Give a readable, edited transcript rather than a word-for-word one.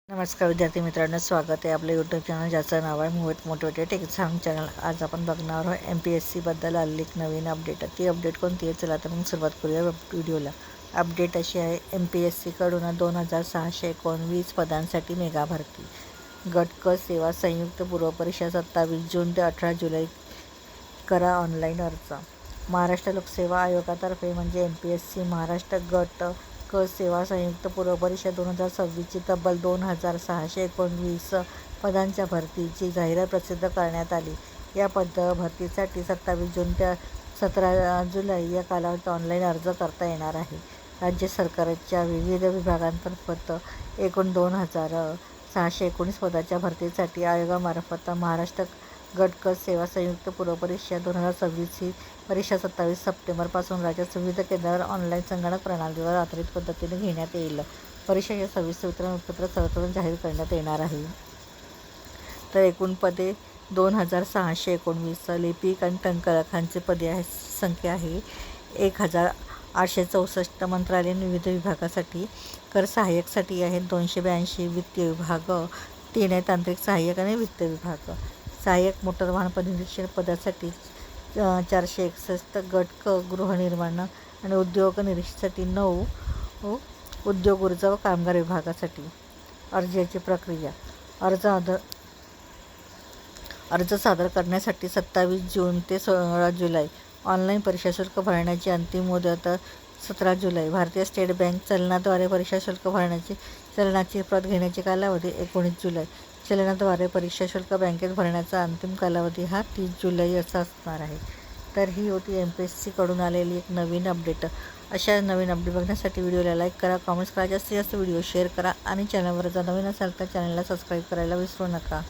नमस्कार विद्यार्थी मित्रांनो, स्वागत आहे आपल्या यूट्यूब चॅनल ज्याचं नाव आहे मोटिवेटेड एक्झाम चॅनल. आज आपण बघणार आहोत MPSCबद्दल आलेली एक नवीन अपडेट. ती अपडेट कोणती आहे, चला तर मग सुरुवात करूया व्हिडिओला. अपडेट अशी आहे, MPSCकडून 2619 पदांसाठी मेगा भरती. गट क सेवा संयुक्त पूर्व परीक्षा 27 जून ते 18 जुलै. करा ऑनलाईन अर्ज. महाराष्ट्र लोकसेवा आयोगातर्फे म्हणजे MPSC महाराष्ट्र गट क सेवा संयुक्त पूर्व परीक्षा 2026ची तब्बल 2619 पदांच्या भरतीची जाहिरात प्रसिद्ध करण्यात आली. या भरतीसाठी 27 जून ते 17 जुलै या कालावधीत ऑनलाईन अर्ज करता येणार आहे. राज्य सरकारच्या विविध विभागांतर्फत एकूण 2619 पदाच्या भरतीसाठी आयोगामार्फत महाराष्ट्र गट क सेवा संयुक्त पूर्व परीक्षा 2026 ही परीक्षा 27 सप्टेंबरपासून राज्यात विविध केंद्रावर ऑनलाईन संगणक प्रणालीवर आधारित पद्धतीने घेण्यात येईल. परीक्षेचे सविस्तर वितरण उत्पत्र सर्वत्र जाहीर करण्यात येणार आहे. तर एकूण पदे 2619. लिपिक आणि टंककारांची पदे संख्या आहे 1864. मंत्रालयीन विविध विभागासाठी कर सहाय्यकसाठी आहेत 282. वित्तीय विभाग 3 आहे. तांत्रिक सहाय्यक आणि वित्त विभाग. सहाय्यक मोटर वाहन परिनिरीक्षण पदासाठी 461. गट क गृहनिर्माण आणि उद्योग निरीक्षणासाठी 9. उद्योग ऊर्जा व कामगार विभागासाठी. अर्जाची प्रक्रिया. अर्ज सादर करण्यासाठी 27 जून ते 16 जुलै. ऑनलाईन परीक्षा शुल्क भरण्याची अंतिम मुदत 17 जुलै. भारतीय स्टेट बँक चलनाद्वारे परीक्षा शुल्क भरण्याची चलनाची प्रत घेण्याची कालावधी 19 जुलै. चलनाद्वारे परीक्षा शुल्क बँकेत भरण्याचा अंतिम कालावधी हा 30 जुलै असा असणार आहे. तर ही होती MPSCकडून आलेली एक नवीन अपडेट. अशा नवीन अपडेट बघण्यासाठी व्हिडिओला लाईक करा, कमेंट्स करा, जास्तीत जास्त व्हिडिओ शेअर करा आणि चॅनलवर जर नवीन असाल तर चॅनलला सबस्क्राईब करायला विसरू नका.